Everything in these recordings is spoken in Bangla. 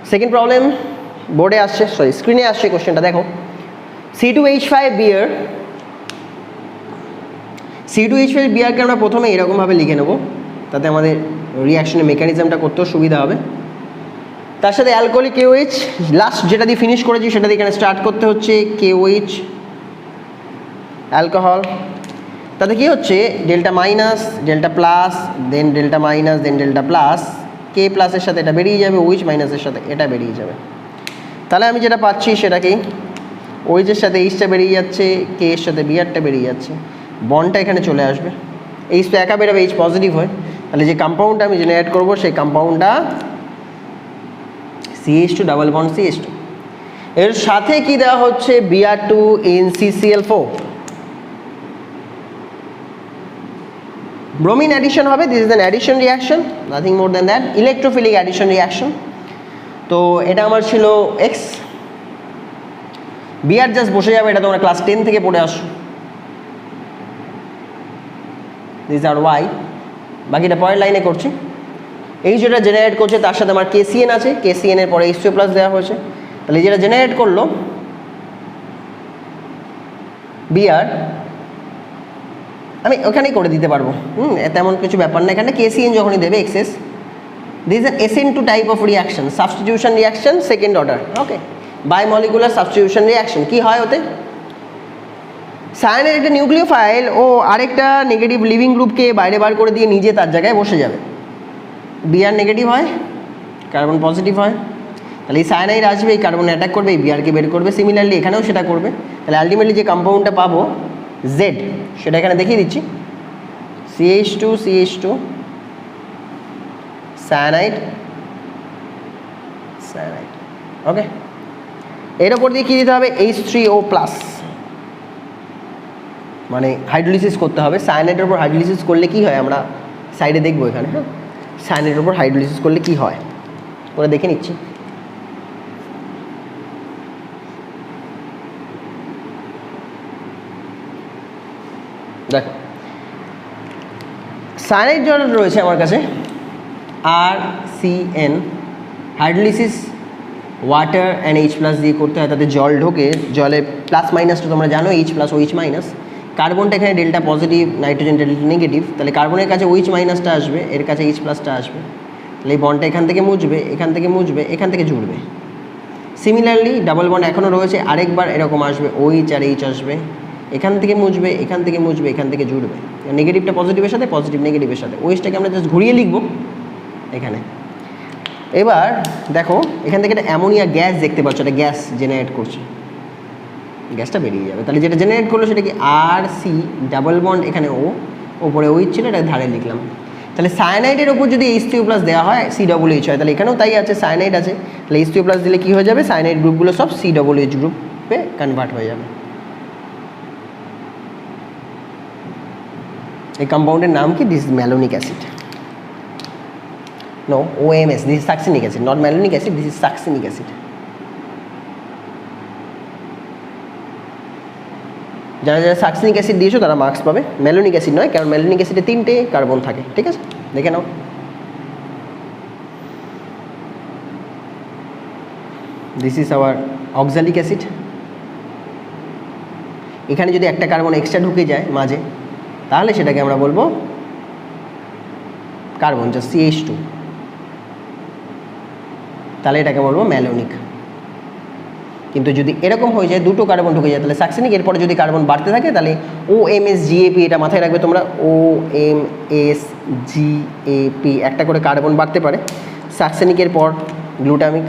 সেকেন্ড প্রবলেম বোর্ডে আসছে, সরি স্ক্রিনে আসছে কোশ্চেনটা দেখো। C2H5 বিয়ার, C2H5 বিয়ারকে আমরা প্রথমে এরকমভাবে লিখে নেব, তাতে আমাদের রিয়াকশনের মেকানিজমটা করতেও সুবিধা হবে। তার সাথে অ্যালকোহলিক KOH, লাস্ট যেটা দিয়ে ফিনিশ করেছি সেটা দিয়ে এখানে স্টার্ট করতে হচ্ছে KOH অ্যালকোহল। তাতে কি হচ্ছে ডেল্টা মাইনাস, ডেল্টা প্লাস, দেন ডেল্টা মাইনাস, দেন ডেল্টা প্লাস, K প্লাসের সাথে এটা বেরিয়ে যাবে, OH মাইনাসের সাথে এটা বেরিয়ে যাবে। তাহলে আমি যেটা পাচ্ছি সেটা কি, OH এর সাথে Hটা বেরিয়ে যাচ্ছে, K এর সাথে বিয়ারটা বেরিয়ে যাচ্ছে, বন্ডটা এখানে চলে আসবে, H তো একা বেরোবে, H পজিটিভ হয়, তাহলে যে কম্পাউন্ডটা আমি জেনারেট করবো সেই কম্পাউন্ডটা CH2 ডাবল বন্ড CH2। এর সাথে কি দেওয়া হচ্ছে Br2 NCCl4, ব্রোমিন অ্যাডিশন হবে। This is an addition reaction, nothing more than that, electrophilic addition reaction. তো এটা আমার ছিল এক্স, বিআর জাস্ট বসে যাবে, এটা তোমরা ক্লাস 10 থেকে পড়ে আসো। দিস আর ওয়াই, বাকিটা পরের লাইনে করছি। এই যেটা জেনারেট করছে তার সাথে আমার KCN আছে, KCN এর পরে H2 প্লাস দেওয়া হয়েছে, তাহলে যেটা জেনারেট করলো বিআর আমি ওখানেই করে দিতে পারবো, তেমন কিছু ব্যাপার না। এখানে KCN যখনই দেবে excess, this is SN2 type of reaction, substitution reaction second order, okay, biomolecular substitution reaction. কি হয় ওতে, সায়ানের একটা নিউক্লিওফাইল ও আরেকটা নেগেটিভ লিভিং গ্রুপকে বাইরে বার করে দিয়ে নিজে তার জায়গায় বসে যাবে। বিআর নেগেটিভ হয়, কার্বন পজিটিভ হয়, তাহলে এই সায়ানাইড আসবে, এই কার্বন অ্যাটাক করবে, এই বিআরকে বের করবে। সিমিলারলি এখানেও সেটা করবে, তাহলে আলটিমেটলি যে কম্পাউন্ডটা পাবো Z, সেটা এখানে দেখিয়ে দিচ্ছি, CH2 সায়ানাইড, ওকে। এর ওপর দিয়ে কী দিতে হবে, H3O প্লাস, মানে হাইড্রোলিসিস করতে হবে। সায়ানাইডের উপর হাইড্রোলিসিস করলে কি হয় আমরা সাইডে দেখবো এখানে, হ্যাঁ, সায়ানাইডের উপর হাইড্রোলিসিস করলে কি হয় ওরা দেখে নিচ্ছি। দেখো সায়ানাইড যেটা রয়েছে আমার কাছে RCN, hydrolysis water and H plus দিয়ে করতে হয়, তাতে জল ঢোকে, জলে প্লাস মাইনাসটা তোমরা জানো, H প্লাস OH মাইনাস। কার্বনটা এখানে delta positive, nitrogen delta negative, তাহলে কার্বনের কাছে OH মাইনাসটা আসবে, এর কাছে H প্লাসটা আসবে, তাহলে এই বন্ডটা এখান থেকে মুছবে, এখান থেকে মুছবে, এখান থেকে জুড়বে। সিমিলারলি ডাবল বন্ড এখনও রয়েছে, আরেকবার এরকম আসবে, OH আর H আসবে, এখান থেকে মুছবে, এখান থেকে মুছবে, এখান থেকে জুড়বে, নেগেটিভটা পজিটিভের সাথে, পজিটিভ নেগেটিভের সাথে। OHটাকে আমরা জাস্ট ঘুরিয়ে লিখবো এখানে। এবার দেখো এখান থেকে একটা অ্যামোনিয়া গ্যাস দেখতে পাচ্ছ, একটা গ্যাস জেনারেট করছে, গ্যাসটা বেরিয়ে যাবে। তাহলে যেটা জেনারেট করলো সেটা কি RC ডাবল বন্ড, এখানে O, ওপরে OH ছিল, এটা ধারে লিখলাম। তাহলে সায়ানাইডের ওপর যদি H3O প্লাস দেওয়া হয় COOH হয়, তাহলে এখানেও তাই আছে, সায়ানাইড আছে, তাহলে H3O প্লাস দিলে কী হয়ে যাবে, সায়ানাইড গ্রুপগুলো সব COOH গ্রুপে কনভার্ট হয়ে যাবে। এই কম্পাউন্ডের নাম কি, this is malonic acid, no OMS, this is succinic acid, not malonic acid, this is succinic acid. যারা যারা সাকসিনিক অ্যাসিড দিয়েছো তারা মার্কস পাবে, ম্যালোনিক অ্যাসিড নয়, কারণ ম্যালোনিক অ্যাসিডে 3টে কার্বন থাকে, ঠিক আছে, দেখে নাও। This is our oxalic acid, এখানে যদি একটা কার্বন এক্সট্রা ঢুকে যায় মাঝে, তাহলে সেটাকে আমরা বলবো কার্বন জাস্ট CH2, তাহলে এটাকে বলবো ম্যালোনিক। কিন্তু যদি এরকম হয়ে যায় দুটো কার্বন ঢুকে যায় তাহলে সাকসিনিক, এরপরে যদি কার্বন বাড়তে থাকে তাহলে OMSGAP, এটা মাথায় রাখবে তোমরা, OMSGAP, একটা করে কার্বন বাড়তে পারে। সাকসিনিকের পর গ্লুটামিক,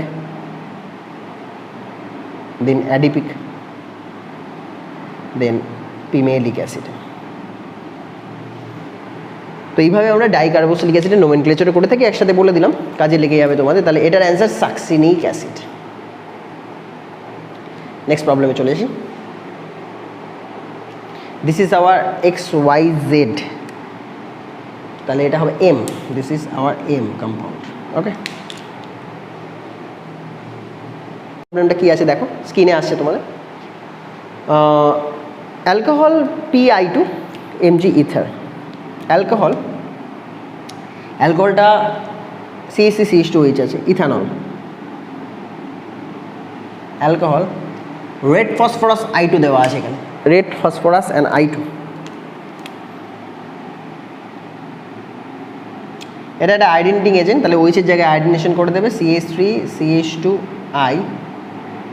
দেন অ্যাডিপিক, দেন পিমেলিক অ্যাসিড। তো এইভাবে আমরা ডাইকার্বক্সিলিক অ্যাসিডের নোমেনক্লেচার করে থাকি, একসাথে বলে দিলাম, কাজে লেগে যাবে তোমাদের। তাহলে এটার অ্যান্সার সাকসিনিক অ্যাসিড। নেক্সট প্রবলেমে চলে আসি। দিস ইজ আওয়ার XYZ, তাহলে এটা হবে M, this is our M compound, okay. প্রবলেমটা কী আছে দেখো, স্ক্রিনে আসছে তোমাদের। Alcohol PI2 Mg ether, অ্যালকোহলটা CH3CH2OH আছে, ethanol. Alcohol, red phosphorus I2 দেওয়া আছে এখানে, রেড ফসফরাস অ্যান্ড I2। এটা একটা আইডেন্টিং এজেন্ট, তাহলে ওইচের জায়গায় আইডেন্টিনেশন করে দেবে CH3CH2I।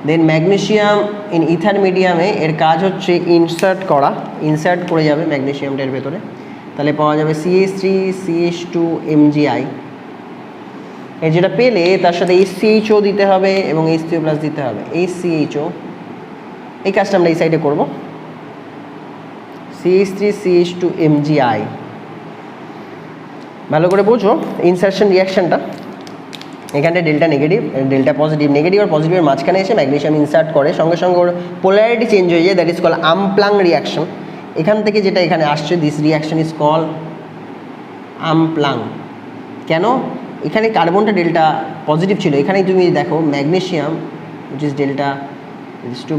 Then magnesium in ether মিডিয়ামে এর কাজ হচ্ছে ইনসার্ট করা, ইনসার্ট করে যাবে ম্যাগনেশিয়ামটার ভেতরে, তাহলে পাওয়া যাবে CH3CH2MgI। এই যেটা পেলে তার সাথে HCHO দিতে হবে এবং H3O+ দিতে হবে, HCHO। এই কাজটা আমরা এই সাইডে করবো, CH3CH2MgI। ভালো করে বোঝো ইনসার্শন রিয়াকশনটা, এখানটা delta negative, delta positive, negative আর পজিটিভের মাঝখানে এসে ম্যাগনেশিয়াম ইনসার্ট করে, সঙ্গে সঙ্গে ওর পোলারিটি চেঞ্জ হয়ে যায়, দ্যাট ইজ কল আমপ্লাং রিয়াকশন। এখান থেকে যেটা এখানে আসছে, দিস রিয়াকশন ইজ কল আমপ্লাং। কেন? এখানে কার্বনটা ডেল্টা পজিটিভ ছিল, এখানে তুমি দেখো magnesium which is delta H2+,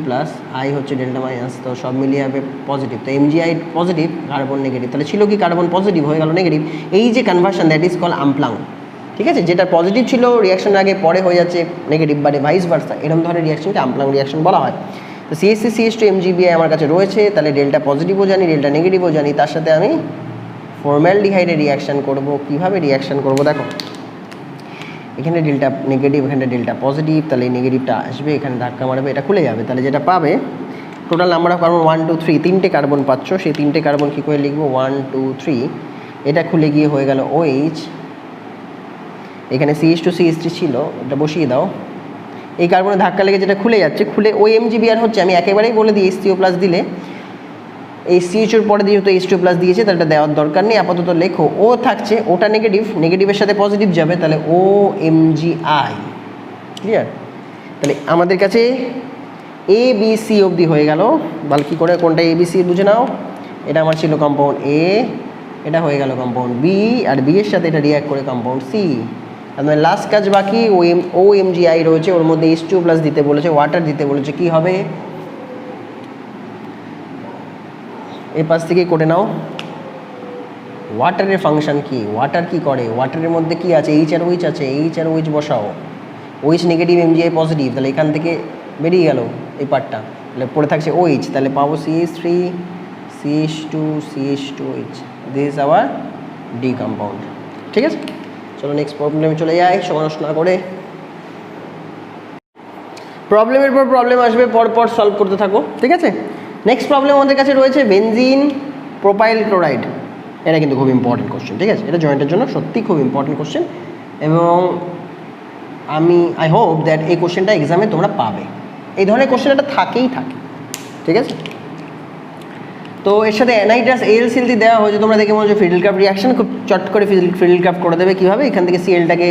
I হচ্ছে ডেল্টা মাইনাস, তো সব মিলিয়ে হবে পজিটিভ, তো MgI পজিটিভ, কার্বন নেগেটিভ, তাহলে ছিল কি কার্বন পজিটিভ হয়ে গেল নেগেটিভ। এই যে কনভার্সন, দ্যাট ইজ কল আমপ্লাং। ঠিক আছে, যেটা পজিটিভ ছিল রিয়াকশনের আগে পরে হয়ে যাচ্ছে নেগেটিভ, বাটে ভাইস ভার্সা, এরকম ধরনের রিয়াকশনকে আমপ্লাং রিয়াকশন বলা হয়। তো CH3CH2MgBI আমার কাছে রয়েছে, তাহলে ডেল্টা পজিটিভও জানি, ডেল্টা নেগেটিভও জানি, তার সাথে আমি ফর্মালডিহাইডের রিয়াকশন করব। কিভাবে রিয়াকশন করব দেখো, এখানে ডেল্টা নেগেটিভ, এখানে ডেল্টা পজিটিভ, তাহলে এই নেগেটিভটা আসবে, এখানে ধাক্কা মারবে, এটা খুলে যাবে, তাহলে যেটা পাবে টোটাল নাম্বার অফ কার্বন 1 2 3, 3টে কার্বন পাচ্ছ, সেই 3টে কার্বন কী করে লিখবো 1 2 3, এটা খুলে গিয়ে হয়ে গেল OH, এখানে CH2CH3 ছিল, এটা বসিয়ে দাও, এই কার্বনে ধাক্কা লেগে যেটা খুলে যাচ্ছে, খুলে ওই MgBr হচ্ছে, আমি একেবারেই বলে দিই HCO+ দিলে, এই CHOর পরে যেহেতু H2+ দিয়েছে তাহলে এটা দেওয়ার দরকার নেই, আপাতত লেখো ও থাকছে, ওটা নেগেটিভ, নেগেটিভের সাথে পজিটিভ যাবে, তাহলে OMgI। ক্লিয়ার? তাহলে আমাদের কাছে ABC অবধি হয়ে গেল, বাকি করে কোনটা ABC বুঝে নাও, এটা আমার ছিল কম্পাউন্ড A, এটা হয়ে গেল কম্পাউন্ড B, আর B এর সাথে এটা রিঅ্যাক্ট করে কম্পাউন্ড C। তাহলে লাস্ট কাজ বাকি OMgI রয়েছে, ওর মধ্যে H2+ দিতে বলেছে, ওয়াটার দিতে বলেছে, কি হবে এই পাশ থেকে করে নাও। ওয়াটারের ফাংশন কি, ওয়াটার কি করে, ওয়াটারের মধ্যে কি আছে, H আর OH আছে, H আর OH বসাও, OH নেগেটিভ MgI পজিটিভ, তাহলে এখান থেকে বেরিয়ে গেল এই পার্টটা, তাহলে পড়ে থাকছে OH, তাহলে পাবো CH3 CH2 CH2OH, this is hour D compound. ঠিক আছে, চলো নেক্সট প্রবলেমে চলে যাই সময় নষ্ট না করে। প্রবলেমের পর প্রবলেম আসবে, পরপর সলভ করতে থাকো। ঠিক আছে, নেক্সট প্রবলেম আমাদের কাছে রয়েছে বেনজিন প্রোপাইল ক্লোরাইড। এটা কিন্তু খুব ইম্পর্টেন্ট কোশ্চেন। ঠিক আছে, এটা জয়েন্টের জন্য সত্যি খুব ইম্পর্টেন্ট কোশ্চেন, এবং আই হোপ দ্যাট এই কোশ্চেনটা এক্সামে তোমরা পাবে। এই ধরনের কোশ্চেন এটা থাকেই থাকে। ঠিক আছে, তো এর সাথে অ্যানাইড্রাস AlCl দেওয়া হয়েছে, তোমরা দেখে মনে হচ্ছে ফিডেলক্রাফট রিয়াকশন, খুব চট করে ফিডেলক্রাফট করে দেবে। কীভাবে, এখান থেকে Clটাকে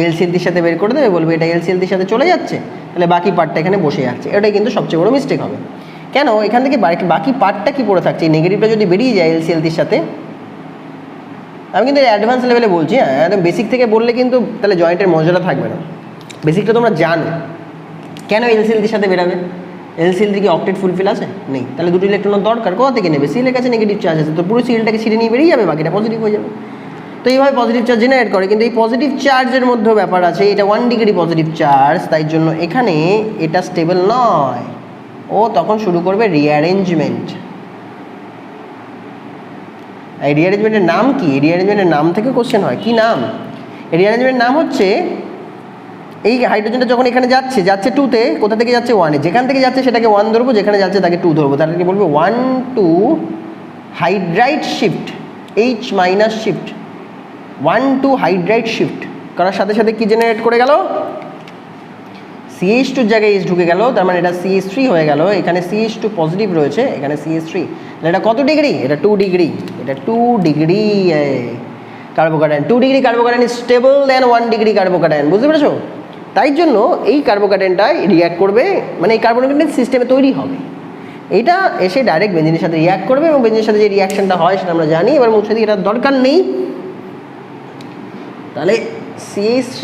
AlCl সাথে বের করে দেবে, বলবে এটা AlCl সাথে চলে যাচ্ছে, তাহলে বাকি পার্টটা এখানে বসে যাচ্ছে। এটাই কিন্তু সবচেয়ে বড় মিস্টেক হবে। কেন, এখান থেকে বাকি পার্টটা কি পড়ে থাকছে, এই নেগেটিভটা যদি বেরিয়ে যায় AlCl সাথে। আমি কিন্তু অ্যাডভান্স লেভেলে বলছি, হ্যাঁ, একদম বেসিক থেকে বললে কিন্তু তাহলে জয়েন্টের মজাটা থাকবে না। বেসিকটা তোমরা জানো কেন AlCl সাথে বেরাবে। AlCl কি অক্টেট ফুলফিল আছে? নেই, তাহলে দুটো ইলেকট্রনের দরকার, কোথা থেকে নেবে? সিলের কাছে নেগেটিভ চার্জ আছে, তো পুরো সিলটাকে ছিঁড়ে নিয়ে বেরিয়ে যাবে, বাকিটা পজিটিভ হয়ে যাবে। তো এইভাবে পজিটিভ চার্জ জেনারেট করে, কিন্তু এই পজিটিভ চার্জের মধ্যেও ব্যাপার আছে, এটা 1 ডিগ্রি পজিটিভ চার্জ, তাই জন্য এখানে এটা স্টেবল নয়, ও তখন শুরু করবে রিঅ্যারেঞ্জমেন্ট। এই রিঅ্যারেঞ্জমেন্টের নাম কি? রিঅ্যারেঞ্জমেন্টের নাম থেকে কোশ্চেন হয়, কি নাম? রিঅ্যারেঞ্জমেন্টের নাম হচ্ছে, এই হাইড্রোজেনটা যখন এখানে যাচ্ছে 2-তে, কোথা থেকে যাচ্ছে 1-এ, যেখান থেকে যাচ্ছে সেটাকে 1 ধরবো, যেখানে যাচ্ছে তাকে 2 ধরবো, তাহলে বলবো 1 2 hydride shift, H minus shift, 1 2 hydride shift করার সাথে সাথে কি জেনারেট করে গেল, CH2 জায়গায় H ঢুকে গেল, তার মানে এটা CH3 হয়ে গেল, এখানে CH2 পজিটিভ রয়েছে, এখানে CH3, তাহলে এটা কত ডিগ্রি? এটা 2 ডিগ্রি, এটা 2 degree carbocation. 2 degree carbocation is stable then 1 degree carbocation, বুঝতে পেরেছো? তাই জন্য এই কার্বোক্যাটায়নটাই রিঅ্যাক্ট করবে, মানে এই কার্বোক্যাটায়ন সিস্টেমে তৈরি হবে, এটা এসে ডাইরেক্ট বেঞ্জিনের সাথে রিঅ্যাক্ট করবে, এবং বেঞ্জিনের সাথে যে রিঅ্যাকশনটা হয় সেটা আমরা জানি, এবার মুছে দিয়ে এটার দরকার নেই। তাহলে CH3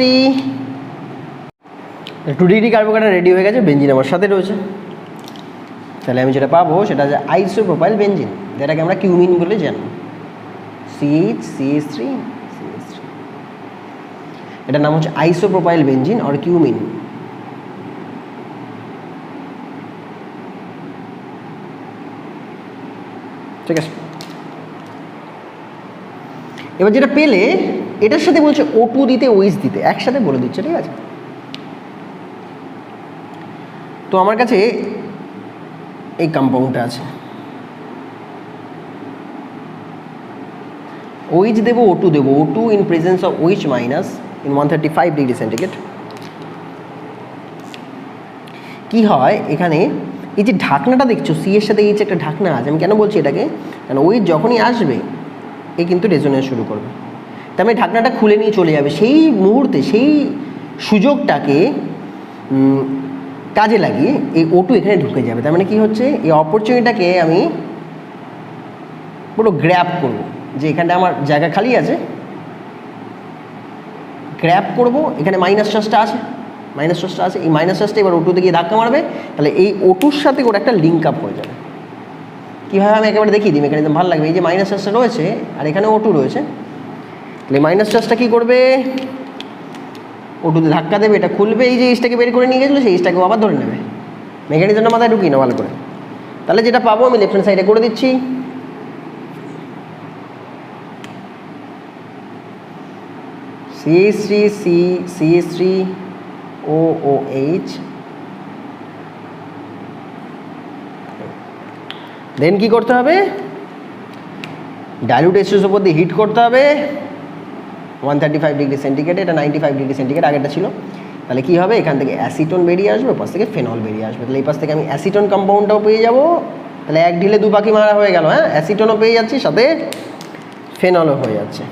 2 ডিগ্রি কার্বোক্যাটায়ন রেডি হয়ে গেছে, বেঞ্জিন আমার সাথে রয়েছে, তাহলে আমি যেটা পাবো সেটা হচ্ছে আইসোপ্রোপাইল বেঞ্জিন, যেটাকে আমরা কিউমিন বলে জানি, CH3, এটার নাম হচ্ছে আইসোপ্রোপাইল বেঞ্জিন অর কিউমিন। ঠিক আছে। এবার যেটা পেলে এটার সাথে বলছে O2 দিতে OH দিতে, একসাথে বলে দিচ্ছে, ঠিক আছে। তো আমার কাছে এই কম্পাউন্ডটা আছে, OH দেবো, O2 দেবো, O2 in presence of OH minus in 135 degree centigrade. কি হয় এখানে, এই যে ঢাকনাটা দেখছো সি এর সাথে এইচ একটা ঢাকনা আছে, আমি কেন বলছি এটাকে, কারণ OH যখনই আসবে এ কিন্তু রেজোনেন্স শুরু করবে, তার মানে ঢাকনাটা খুলে নিয়ে চলে যাবে। সেই মুহূর্তে সেই সুযোগটাকে কাজে লাগিয়ে এই O2 এখানে ঢুকে যাবে। তার মানে কি হচ্ছে, এই অপরচুনিটিটাকে আমি পুরো গ্র্যাব করব, যে এখানটা আমার জায়গা খালি আছে, গ্র্যাব করব। এখানে মাইনাস চার্জটা আছে, এই মাইনাস চার্জটা এবার O2 তে গিয়ে ধাক্কা মারবে, তাহলে এই O2-র সাথে ওর একটা লিঙ্ক আপ হয়ে যাবে। কীভাবে আমি একেবারে দেখিয়ে দিই, মেকানিজম ভালো লাগবে। এই যে মাইনাস চার্জটা রয়েছে আর এখানে O2 রয়েছে, তাহলে মাইনাস চার্জটা কী করবে, O2 তে ধাক্কা দেবে, এটা খুলবে, এই যে এইচটাকে বের করে নিয়ে গেছিলো সেই এইচটাকেও আবার ধরে নেবে। মেকানিজমটা মাথায় ঢুকিয়ে না ভালো করে। তাহলে যেটা পাবো আমি লেফট হ্যান্ড সাইডে করে দিচ্ছি, CH3CH3OOH, দেন কি করতে হবে, ডাইলুট এসের উপর দিয়ে হিট করতে হবে 135 ডিগ্রি সেন্টিগ্রেড, এটা 95 ডিগ্রি সেন্টিগ্রেড আগেরটা ছিল। তাহলে কি হবে, এখান থেকে অ্যাসিটন বেরিয়ে আসবে, পাশ থেকে ফেনল বেরিয়ে আসবে। তাহলে এই পাশ থেকে আমি অ্যাসিটন কম্পাউন্ডটাও পেয়ে যাবো, তাহলে এক ঢিলে দু পাখি মারা হয়ে গেল। হ্যাঁ, অ্যাসিটনও পেয়ে যাচ্ছি, সাথে ফেনলও হয়ে যাচ্ছে।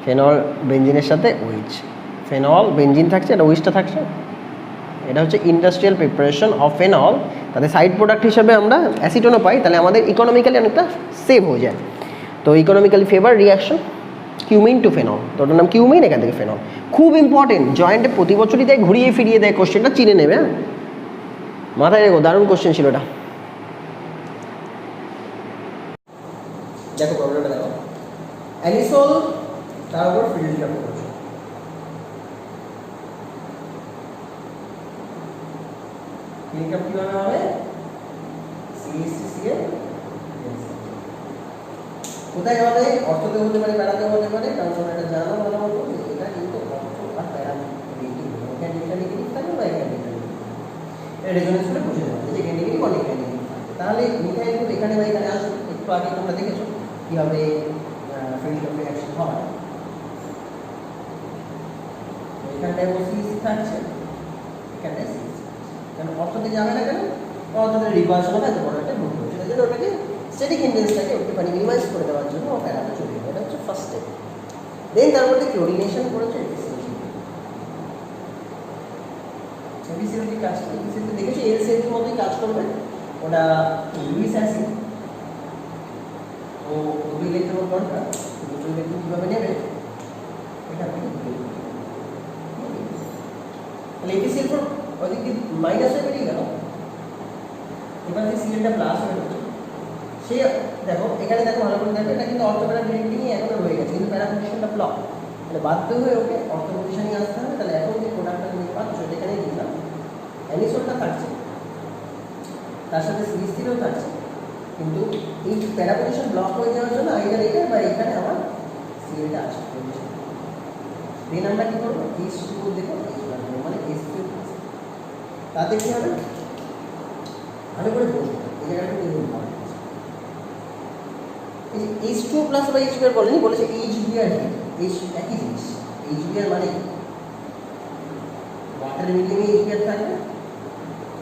ফেনল বেঞ্জিনের সাথে OH, ফেনল বেঞ্জিন থাকছে, এটা OH-টা থাকছে। এটা হচ্ছে ইন্ডাস্ট্রিয়াল প্রিপারেশন অফ ফেনল। তাতে সাইড প্রোডাক্ট হিসেবে আমরা অ্যাসিটনও পাই, তাহলে আমাদের ইকোনমিক্যালি অনেকটা সেভ হয়ে যায়। তো economically favour reaction cumene to phenol, তো ওটার নাম কিউমিন, এখান থেকে ফেনল। খুব ইম্পর্টেন্ট, জয়েন্টে প্রতি বছরই দেয়, ঘুরিয়ে ফিরিয়ে দেয়, কোশ্চেনটা চিনে নেবে। হ্যাঁ, মাথায় রেখো, দারুণ কোশ্চেন ছিল এটা। দেখো প্রবলেমটা দেখো, অ্যানিসোল তার উপর ফিল্ডটা করেছে, ফিল্ডটা কীভাবে হবে, CH3Cl কোথায় হবে, অর্থতে হতে পারে, প্যারাতে হতে পারে, কারণ তোমরা এটা জানো ভালো মতো, এটা কিন্তু অর্থ আর প্যারা এখানে একটা নেগেটিভ থাকবে বা এখানে একটা নেগেটিভ, এটা রেজোনেন্স করে বুঝে যাবে যে এখানে নেগেটিভ অনেক নেগেটিভ। তাহলে মিথাইল গ্রুপ এখানে বা এখানে আসবে, একটু আগে তোমরা দেখেছো কীভাবে ফিল্ড অফ রিঅ্যাকশন হয়। এখানটায় OCH থাকছে, এখানটায় CH, কেন অর্থতে যাবে না, কেন অর্থতে রিভার্সন হবে, এত বড় একটা গ্রুপ হচ্ছে, সেই জন্য ওটাকে স্টেটিক ইনডেন্সটাকে একটুখানি মিনিমাইজ করে দেওয়ার জন্য ও প্যারাতে চলে যাবে। এটা হচ্ছে ফার্স্ট স্টেপ। দেন তারপরে ক্লোরিনেশন করেছে এফিসিয়েন্সি কাজ করে, এফিসিয়েন্সি দেখেছি এলসিএফের মতোই কাজ করবে। ওটা লুইস অ্যাসিড, ও দুই ইলেকট্রন দরকার, দুটো ইলেকট্রন কীভাবে নেবে এটা থেকে তাহলে এফিসিয়েন্সি ওদিক দিয়ে মাইনাস হয়ে বেরিয়ে গেল, এবার যে সিএলটা প্লাস হয়ে গেছে। সে দেখো এখানে দেখো ভালো করে দেখো, এটা কিন্তু অর্থোপ্যারা ডিরেক্টিংই এখনো রয়ে গেছে, কিন্তু প্যারা পজিশনটা ব্লক, তাহলে বাধ্য হয়ে ওকে অর্থ পজিশনে আসতে হবে। তাহলে এখন যে প্রোডাক্টটা তুমি পাচ্ছ এখানেই দিলাম, অ্যানিসোলটা থাকছে, তার সাথে CH3ও থাকছে, কিন্তু এই প্যারা পজিশন ব্লক হয়ে যাওয়ার জন্য আইদার এটা বা এখানে আমার সিএলটা আছে। দেন আমরা কী করবো, H2 দেখো, মানে H2 তাতে কী হবে, ভালো করে বসবো, এই জায়গাটা কিন্তু H2 প্লাস বা H2 বলেনি, বলেছে HBr, H একই জিনিস। HBr মানে ওয়াটার মিডিয়ামে HBr থাকবে,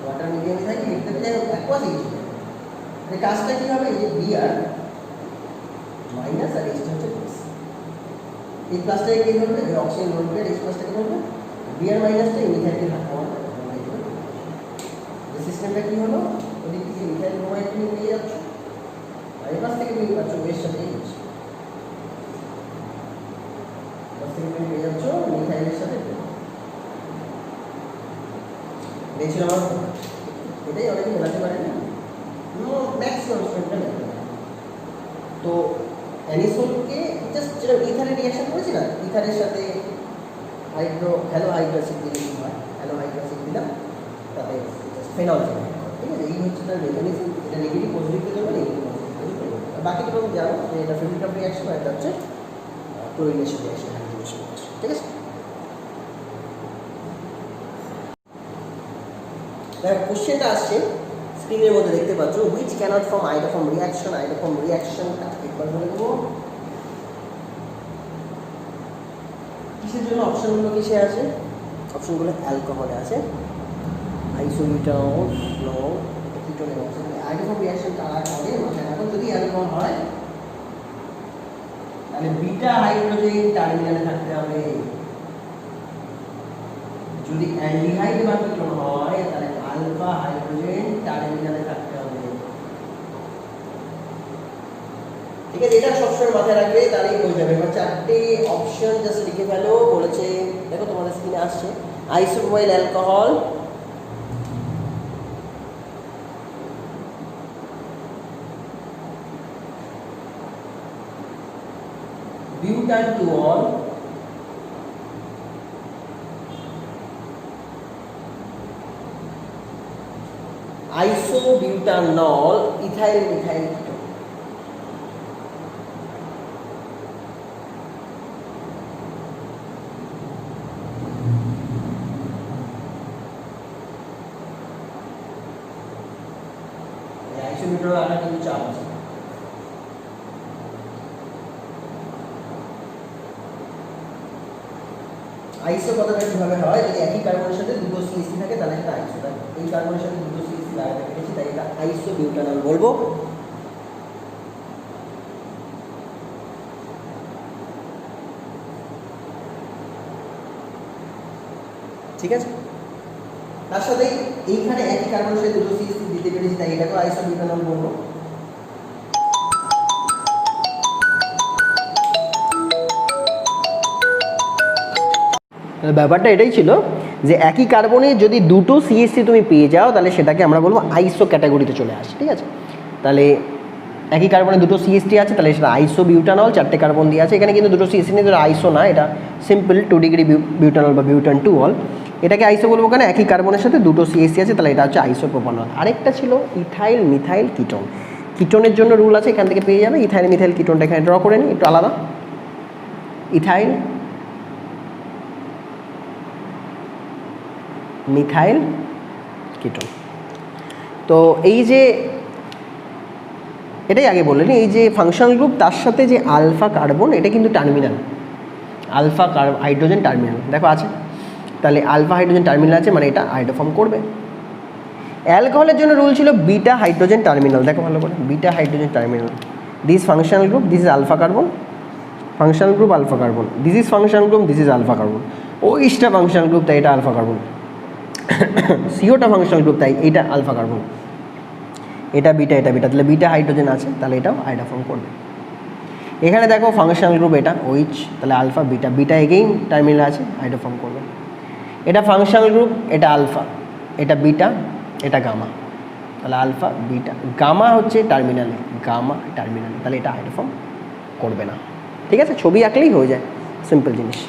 ওয়াটার মিডিয়ামে থাকে লিখতে গেলে অ্যাকোয়াস HBr। মানে কাজটা কী হবে, এই যে Br মাইনাস আর H হচ্ছে প্লাস, এই প্লাসটাকে কী করবে, এই অক্সিজেন লোড করে H প্লাসটাকে করবে, Br মাইনাসটা এই মিথাইলকে ধাক্কা মারবে, সিস্টেমটা কী হলো, ওদিক থেকে মিথাইল ব্রোমাইড তুমি পেয়ে যাচ্ছ, আর এই পাশ থেকে তুমি পাচ্ছ ওয়ের সাথে H, পাশ থেকে তুমি পেয়ে যাচ্ছ মিথাইলের সাথে বেশি আমার এটাই অনেকে বলাতে পারে না, ম্যাক্সিমাম স্টুডেন্টরা লিখতে পারে। তো অ্যানিসোলকে জাস্ট যেটা ইথারের রিয়াকশন করেছি না, ইথারের সাথে হ্যালো হাইড্রোক্সিড দিলে কি হয়, হ্যালো হাইড্রোক্সিড দিলাম, তাতে ফেনল ঠিক আছে, এই হচ্ছে তার মেকানিজম। এটা নেগেটিভ পজিটিভের জন্য নেগেটিভ পজিটিভ, বাকি তো তুমি জানো যে এটা ফিল্ড অফ রিয়াকশন আর এটা হচ্ছে ক্লোরিনেশন রিয়াকশন, হাইড্রোজেনেশন রিয়াকশন। ঠিক আছে, দেখো কোশ্চেনটা আসছে স্ক্রিনের মধ্যে দেখতে পাচ্ছ, which cannot form iodoform reaction. Iodoform রিয়াকশনটা একবার বলে দেবো কিসের জন্য, অপশনগুলো কিসে আছে, অপশনগুলো অ্যালকোহলে আছে, আইসোবিউটানল, নো, কিটোনে আছে। আইডোফর্ম রিয়াকশন কারা করে, মানে এখন যদি অ্যালকোহল হয় তাহলে বিটা হাইড্রোজেন টার্মিনালে থাকতে হবে, যদি অ্যালডিহাইড বা কিটোন হয় তাহলে আলফা হাইড্রোজেন টার্মিনালে থাকতে হবে। ঠিক আছে, এটা সবসময় মাথায় রাখবে, তাহলেই হয়ে যাবে। এবার চারটে অপশন জাস্ট লিখে ফেলো। বলেছে দেখো তোমাদের স্ক্রিনে আসছে, isopropyl alcohol, butan two ol, isobutanol, ethyl methyl ketone. Isobutanol আলাদা কিন্তু চাপ আছে। আইসো কথাটা কিভাবে হয়, যদি একই কার্বনের সাথে দুটো সিএসসি থাকে তাহলে এটা আইসো। এই কার্বনের সাথে দুটো সিএসসি লাগাতে পেরেছি তাই এটা আইসো বিউটানল বলবো। ঠিক আছে, তার সাথে এইখানে একই কার্বনের সাথে দুটো সিএসসি দিতে পেরেছি তাই এটাকে আইসো বিউটানল বলবো। ব্যাপারটা এটাই ছিল যে একই কার্বনে যদি দুটো সিএসসি তুমি পেয়ে যাও তাহলে সেটাকে আমরা বলবো আইসো ক্যাটাগরিতে চলে আসে। ঠিক আছে, তাহলে একই কার্বনে দুটো সিএসটি আছে তাহলে সেটা আইসো বিউটানল, চারটে কার্বন দিয়ে আছে। এখানে কিন্তু দুটো সিএসসি নেই, আইসো না, এটা সিম্পল 2 ডিগ্রি বিউটানল বা বিউটান-2-অল। এটাকে আইসো বলবো কেন, একই কার্বনের সাথে দুটো সিএসসি আছে তাহলে এটা হচ্ছে আইসোপ্রোপানল। আরেকটা ছিল ইথাইল মিথাইল কিটোন। কিটোনের জন্য রুল আছে, এখান থেকে পেয়ে যাবে। ইথাইল মিথাইল কিটোনটা এখানে ড্র করে নিই একটু আলাদা। Ethyl methyl ketone. তো এই যে এটাই আগে বললেন, এই যে ফাংশনাল গ্রুপ তার সাথে যে আলফা কার্বন, এটা কিন্তু টার্মিনাল, আলফা হাইড্রোজেন টার্মিনাল দেখো আছে। তাহলে আলফা হাইড্রোজেন টার্মিনাল আছে মানে এটা হাইড্রোফর্ম করবে। অ্যালকোহলের জন্য রুল ছিল বিটা হাইড্রোজেন টার্মিনাল, দেখো ভালো করে, beta hydrogen terminal. This functional group, this is alpha carbon, functional group alpha carbon, this is functional group, this is alpha carbon. ওইটা ফাংশনাল গ্রুপ তাই এটা আলফা কার্বন। সিওটা ফাংশনাল গ্রুপ তাই এটা আলফা কার্বন, এটা বিটা, এটা বিটা, তাহলে বিটা হাইড্রোজেন আছে তাহলে এটাও হাইড্রোফর্ম করবে। এখানে দেখো ফাংশনাল গ্রুপ এটা ওইচ, তাহলে alpha beta, beta again terminal আছে হাইড্রোফর্ম করবে। এটা ফাংশনাল গ্রুপ, এটা আলফা, এটা বিটা, এটা গামা, তাহলে আলফা বিটা, গামা হচ্ছে টার্মিনালে, গামা টার্মিনালে, তাহলে এটা হাইড্রোফর্ম করবে না। ঠিক আছে, ছবি আঁকলেই হয়ে যায়, সিম্পল জিনিস।